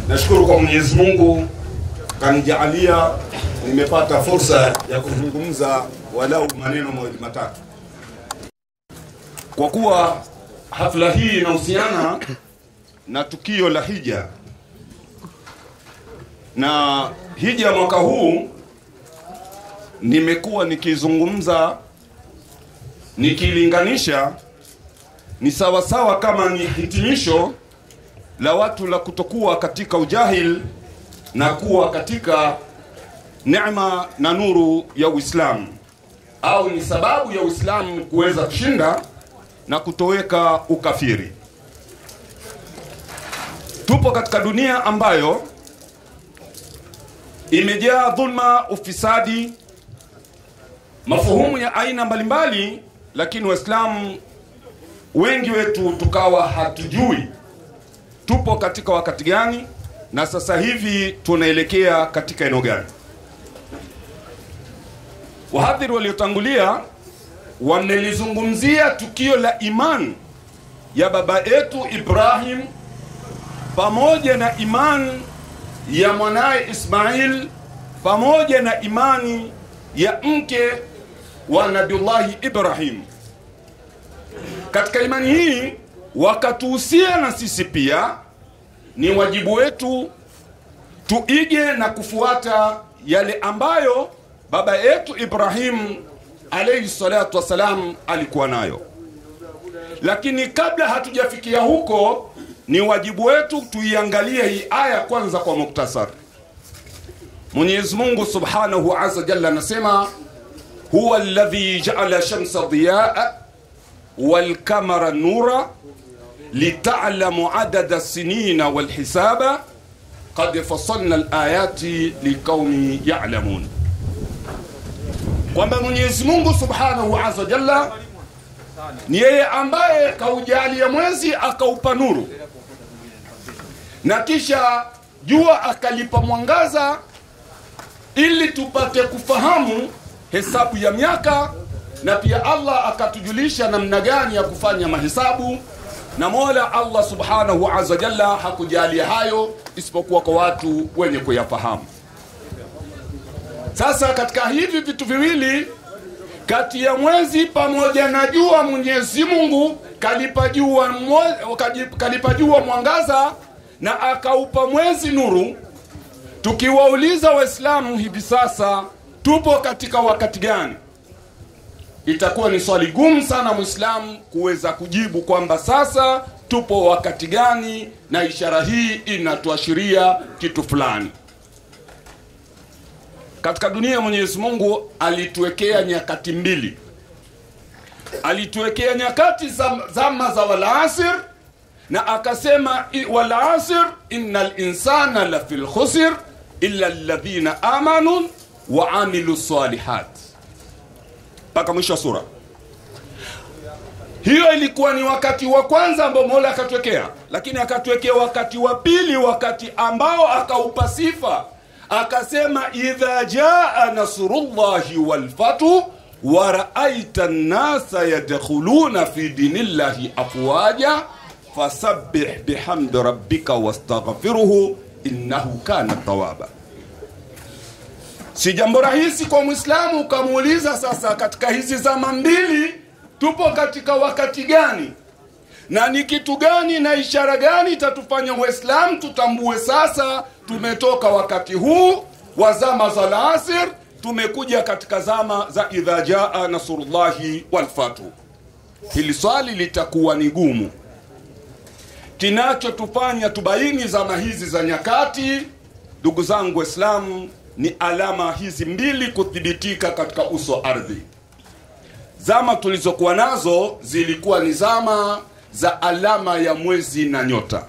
Nashukuru kwa Mwenyezi Mungu kanijalia nimepata fursa ya kuzungumza walau maneno mawili matatu. Kwa kuwa hafla hii inahusiana na tukio la hija. Na hija mwaka huu nimekuwa nikizungumza nikilinganisha ni sawa sawa kama ni hitimisho la watu la kutokuwa katika ujahil na kuwa katika neema na nuru ya Uislamu, au ni sababu ya Uislamu kuweza kushinda na kutoweka ukafiri. Tupo katika dunia ambayo imejaa dhulma, ufisadi, mafuhumu ya aina mbalimbali, lakini Waislamu wengi wetu tukawa hatujui tupo katika wakati gani na sasa hivi tunaelekea katika eneo gani. Wahadhiri waliotangulia wamelizungumzia tukio la imani ya baba yetu Ibrahim pamoja na imani ya mwanae Ismail pamoja na imani ya mke wa Nabiullahi Ibrahim. Katika imani hii wakatuhusia na sisi pia ni wajibu wetu tuige na kufuata yale ambayo baba yetu Ibrahim alayhi salatu wasalam alikuwa nayo. Lakini kabla hatujafikia huko, ni wajibu wetu tuiangalie hii aya kwanza kwa muktasar. Mwenyezi Mungu subhanahu azza jalla anasema, huwa alladhi ja'ala shamsa dhiyaa wal qamara nura lita'lamu adada as-sinina wal hisaba qad fassalna al-ayati liqaumin ya'lamun. Kwamba Mwenyezi Mungu subhanahu azza jalla ni yeye ambaye kaujalia mwezi akaupa nuru, na kisha jua akalipa mwangaza ili tupate kufahamu hesabu ya miaka, na pia Allah akatujulisha namna gani ya kufanya mahesabu. Na Mola Allah subhanahu azza jalla hakujalia hayo isipokuwa kwa watu wenye kuyafahamu. Sasa katika hivi vitu viwili, kati ya mwezi pamoja na jua, Mwenyezi Mungu kalipa jua mwangaza na akaupa mwezi nuru. Tukiwauliza Waislamu hivi sasa tupo katika wakati gani, itakuwa ni swali gumu sana Muislamu kuweza kujibu kwamba sasa tupo wakati gani, na ishara hii inatuashiria kitu fulani. Katika dunia Mwenyezi Mungu alituwekea nyakati mbili. Alituwekea nyakati zama za wal-asr, na akasema wal-asr innal insana lafil khusr illa alladhina amanu wa amilus salihat, mpaka mwisho wa sura. Hiyo ilikuwa ni wakati wa kwanza ambao Mola akatuwekea, lakini akatuwekea wakati wa pili, wakati ambao akaupa sifa. Akasema idha jaa nasrullahi wal fatu wa ra'aita an-nasa yadkhuluna fi dinillahi afwaja fasabbih bihamdi rabbika wastaghfiruhu innahu kana tawwaba. Si jambo rahisi kwa Muislamu ukamuuliza sasa katika hizi zama mbili tupo katika wakati gani, na ni kitu gani na ishara gani itatufanya Waislamu tutambue sasa tumetoka wakati huu wa zama za al-asr tumekuja katika zama za idha jaa nasrullahi wal fatu. Hili swali litakuwa ni gumu. Kinachotufanya tubaini zama hizi za nyakati, ndugu zangu Waislamu, ni alama hizi mbili kuthibitika katika uso ardhi. Zama tulizokuwa nazo zilikuwa ni zama za alama ya mwezi na nyota,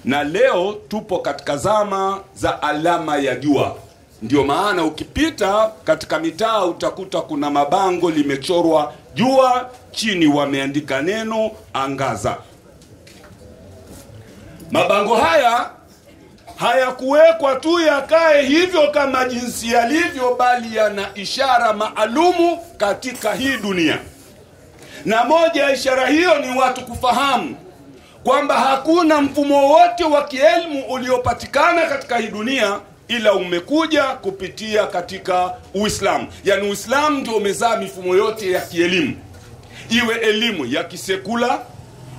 na leo tupo katika zama za alama ya jua. Ndio maana ukipita katika mitaa utakuta kuna mabango limechorwa jua, chini wameandika neno angaza. Mabango haya hayakuwekwa tu yakae hivyo kama jinsi yalivyo, bali yana ishara maalumu katika hii dunia. Na moja ya ishara hiyo ni watu kufahamu kwamba hakuna mfumo wote wa kielimu uliopatikana katika hii dunia ila umekuja kupitia katika Uislamu. Yani Uislamu ndio umezaa mifumo yote ya kielimu, iwe elimu ya kisekula,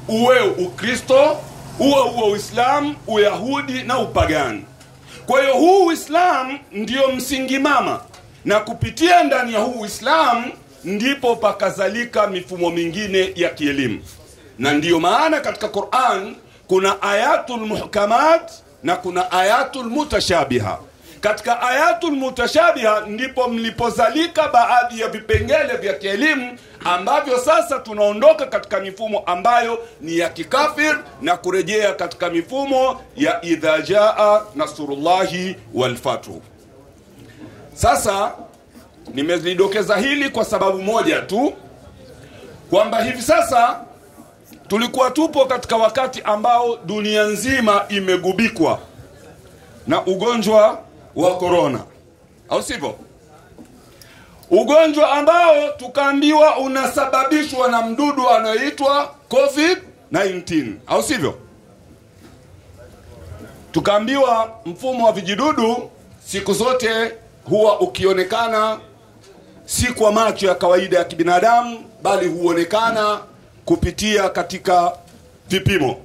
uwe Ukristo, uwe Uislamu, Uyahudi na upagani. Kwa hiyo huu Uislamu ndio msingi mama, na kupitia ndani ya huu Uislamu ndipo pakazalika mifumo mingine ya kielimu. Na ndiyo maana katika Qur'an kuna ayatul muhkamat na kuna ayatul mutashabiha. Katika ayatul mutashabiha ndipo mlipozalika baadhi ya vipengele vya kielimu ambavyo sasa tunaondoka katika mifumo ambayo ni ya kikafir na kurejea katika mifumo ya idha jaa nasrullahi wal fathu. Sasa nimezidokeza hili kwa sababu moja tu, kwamba hivi sasa tulikuwa tupo katika wakati ambao dunia nzima imegubikwa na ugonjwa wa corona, au sivyo? Ugonjwa ambao tukaambiwa unasababishwa na mdudu anaoitwa COVID-19, au sivyo? Tukaambiwa mfumo wa vijidudu siku zote huwa ukionekana si kwa macho ya kawaida ya kibinadamu, bali huonekana kupitia katika vipimo.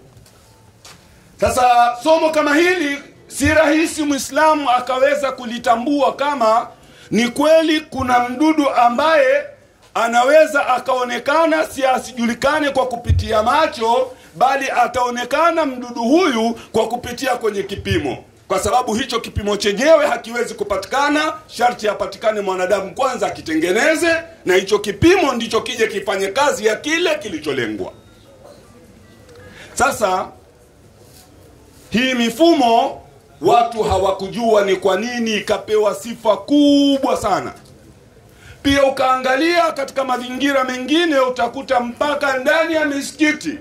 Sasa somo kama hili si rahisi Muislamu akaweza kulitambua kama ni kweli kuna mdudu ambaye anaweza akaonekana, si asijulikane kwa kupitia macho, bali ataonekana mdudu huyu kwa kupitia kwenye kipimo. Kwa sababu hicho kipimo chenyewe hakiwezi kupatikana, sharti apatikane mwanadamu kwanza akitengeneze, na hicho kipimo ndicho kije kifanye kazi ya kile kilicholengwa. Sasa hii mifumo watu hawakujua ni kwa nini ikapewa sifa kubwa sana. Pia ukaangalia katika mazingira mengine utakuta mpaka ndani ya misikiti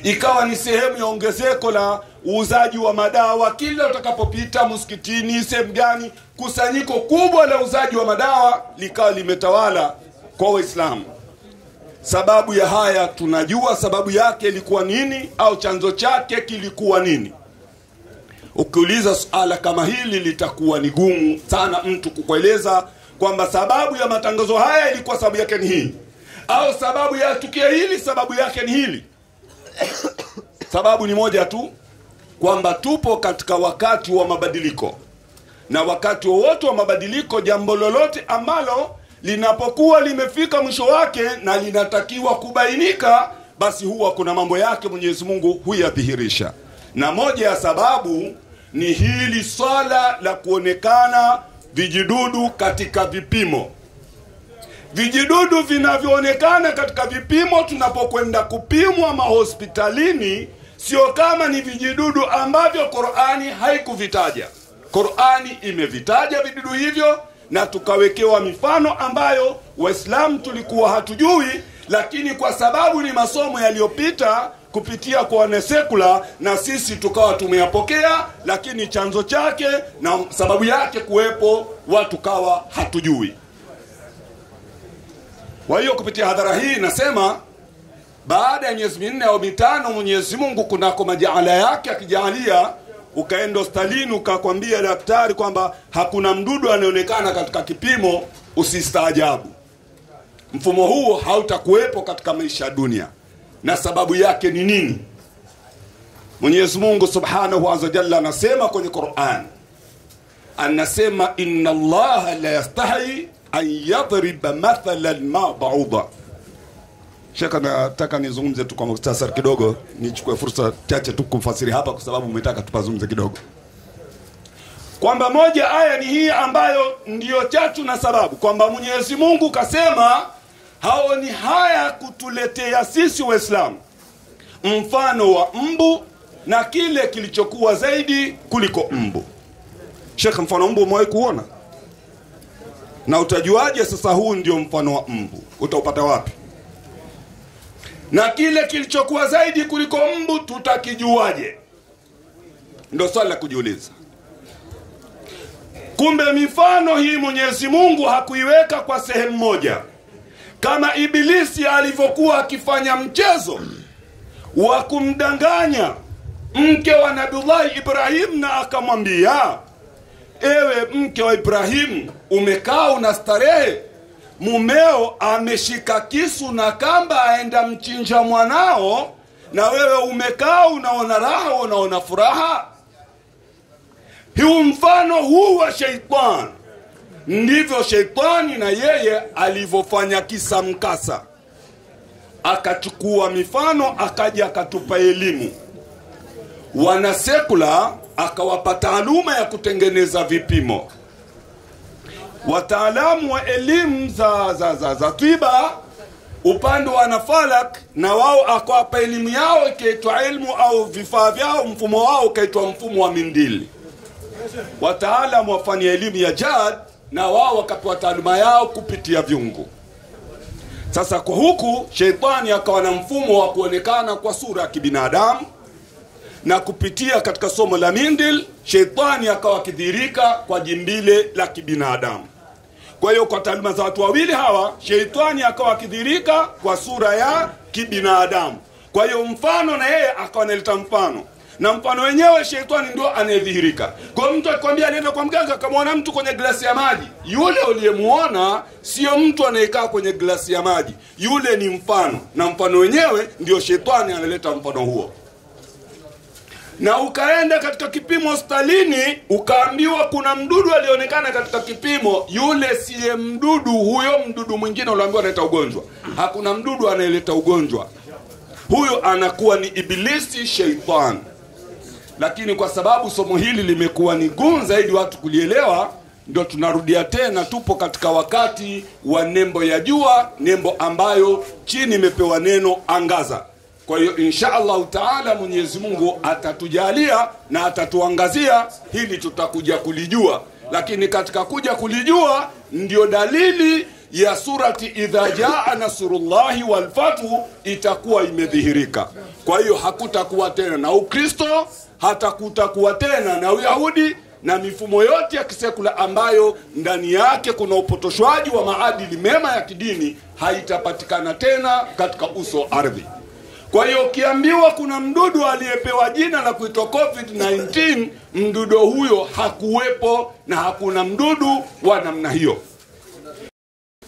ikawa ni sehemu ya ongezeko la uuzaji wa madawa. Kila utakapopita msikitini, sehemu gani, kusanyiko kubwa la uuzaji wa madawa likawa limetawala kwa Waislamu. Sababu ya haya tunajua sababu yake ilikuwa nini, au chanzo chake kilikuwa nini. Ukiuliza suala kama hili litakuwa ni gumu sana mtu kukueleza kwamba sababu ya matangazo haya ilikuwa sababu yake ni hii, au sababu ya tukio hili sababu yake ni hili. Sababu ni moja tu, kwamba tupo katika wakati wa mabadiliko, na wakati wowote wa mabadiliko jambo lolote ambalo linapokuwa limefika mwisho wake na linatakiwa kubainika, basi huwa kuna mambo yake Mwenyezi Mungu huyadhihirisha. Na moja ya sababu ni hili swala la kuonekana vijidudu katika vipimo. Vijidudu vinavyoonekana katika vipimo tunapokwenda kupimwa mahospitalini sio kama ni vijidudu ambavyo Qur'ani haikuvitaja. Qur'ani imevitaja vijidudu hivyo, na tukawekewa mifano ambayo Waislamu tulikuwa hatujui, lakini kwa sababu ni masomo yaliyopita kupitia kwa wanasekula, na sisi tukawa tumeyapokea, lakini chanzo chake na sababu yake kuwepo watu kawa hatujui. Kwa hiyo kupitia hadhara hii nasema, baada ya miezi 4 au 5 Mwenyezi Mungu kunako majaala yake akijalia, ukaenda hospitalini ukakwambia daktari kwamba hakuna mdudu anaonekana katika kipimo, usistaajabu. Mfumo huo hautakuwepo katika maisha ya dunia. Na sababu yake ni nini? Mwenyezi Mungu Subhanahu wa Ta'ala anasema kwenye Qur'an, anasema inna Allaha la yastahi an yadriba mathalan ma ba'udha. Shaka nataka nizungumze tu kwa mukhtasar kidogo, nichukue fursa chache tu kumfasiri hapa kwa sababu umetaka tupazungumze kidogo. Kwamba moja aya ni hii ambayo ndiyo chachu na sababu, kwamba Mwenyezi Mungu kasema hao ni haya kutuletea sisi Waislamu mfano wa mbu na kile kilichokuwa zaidi kuliko mbu. Sheikh, mfano mbu umewahi kuona? Na utajuaje sasa huu ndio mfano wa mbu? Utaupata wapi? Na kile kilichokuwa zaidi kuliko mbu tutakijuaje? Ndio swali la kujiuliza. Kumbe mifano hii Mwenyezi Mungu hakuiweka kwa sehemu moja. Kama Ibilisi alivyokuwa akifanya mchezo wa kumdanganya mke wa Nabiullahi Ibrahim, na akamwambia, ewe mke wa Ibrahim, umekaa unastarehe, mumeo ameshika kisu na kamba aenda mchinja mwanao, na wewe umekaa unaona raha, unaona furaha. Huu mfano huu wa sheitani, ndivyo sheitani na yeye alivyofanya kisa mkasa. Akachukua mifano, akaja akatupa elimu. Wana sekula akawapa taaluma ya kutengeneza vipimo. Wataalamu wa elimu za tiba upande wa nafalak, na wao akawapa elimu yao ikaitwa ilmu, au vifaa vyao mfumo wao ukaitwa mfumo wa mindili. Wataalamu wafanya elimu ya jad, na wao wakapewa taaluma yao kupitia viungu. Sasa kwa huku sheitani akawa na mfumo wa kuonekana kwa sura ya kibinadamu, na kupitia katika somo la mindil sheitani akawa kidhirika kwa jimbile la kibinadamu. Kwa hiyo kwa taaluma za watu wawili hawa, sheitani akawa kidhirika kwa sura ya kibinadamu. Kwa hiyo mfano na yeye akawa analeta mfano, na mfano wenyewe sheitani ndio anayedhihirika. Kwa mtu akikwambia anaenda kwa mganga akamwona mtu kwenye glasi ya maji, yule uliyemuona sio mtu anayekaa kwenye glasi ya maji, yule ni mfano, na mfano wenyewe ndio sheitani analeta mfano huo. Na ukaenda katika kipimo hospitalini, ukaambiwa kuna mdudu alionekana katika kipimo, yule siye mdudu, huyo mdudu mwingine uliambiwa analeta ugonjwa. Hakuna mdudu anayeleta ugonjwa, huyo anakuwa ni ibilisi, sheitani. Lakini kwa sababu somo hili limekuwa ni gumu zaidi watu kulielewa, ndio tunarudia tena. Tupo katika wakati wa nembo ya jua, nembo ambayo chini imepewa neno angaza. Kwa hiyo insha Allah taala Mwenyezi Mungu atatujalia na atatuangazia hili, tutakuja kulijua. Lakini katika kuja kulijua ndio dalili ya surati idha jaa nasrullahi wal fathu itakuwa imedhihirika. Kwa hiyo hakutakuwa tena na Ukristo, hatakutakuwa tena na Uyahudi, na mifumo yote ya kisekula ambayo ndani yake kuna upotoshwaji wa maadili mema ya kidini haitapatikana tena katika uso ardhi. Kwa hiyo ukiambiwa kuna mdudu aliyepewa jina la kuitwa COVID-19, mdudu huyo hakuwepo na hakuna mdudu wa namna hiyo.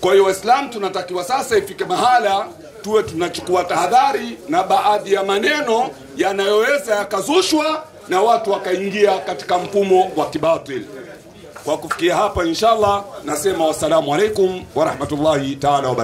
Kwa hiyo Waislamu tunatakiwa sasa ifike mahala tuwe tunachukua tahadhari na baadhi ya maneno yanayoweza yakazushwa na watu wakaingia katika mfumo wa kibatil. Kwa kufikia hapa inshallah nasema wassalamu alaikum wa rahmatullahi ta'ala wa barakatuh.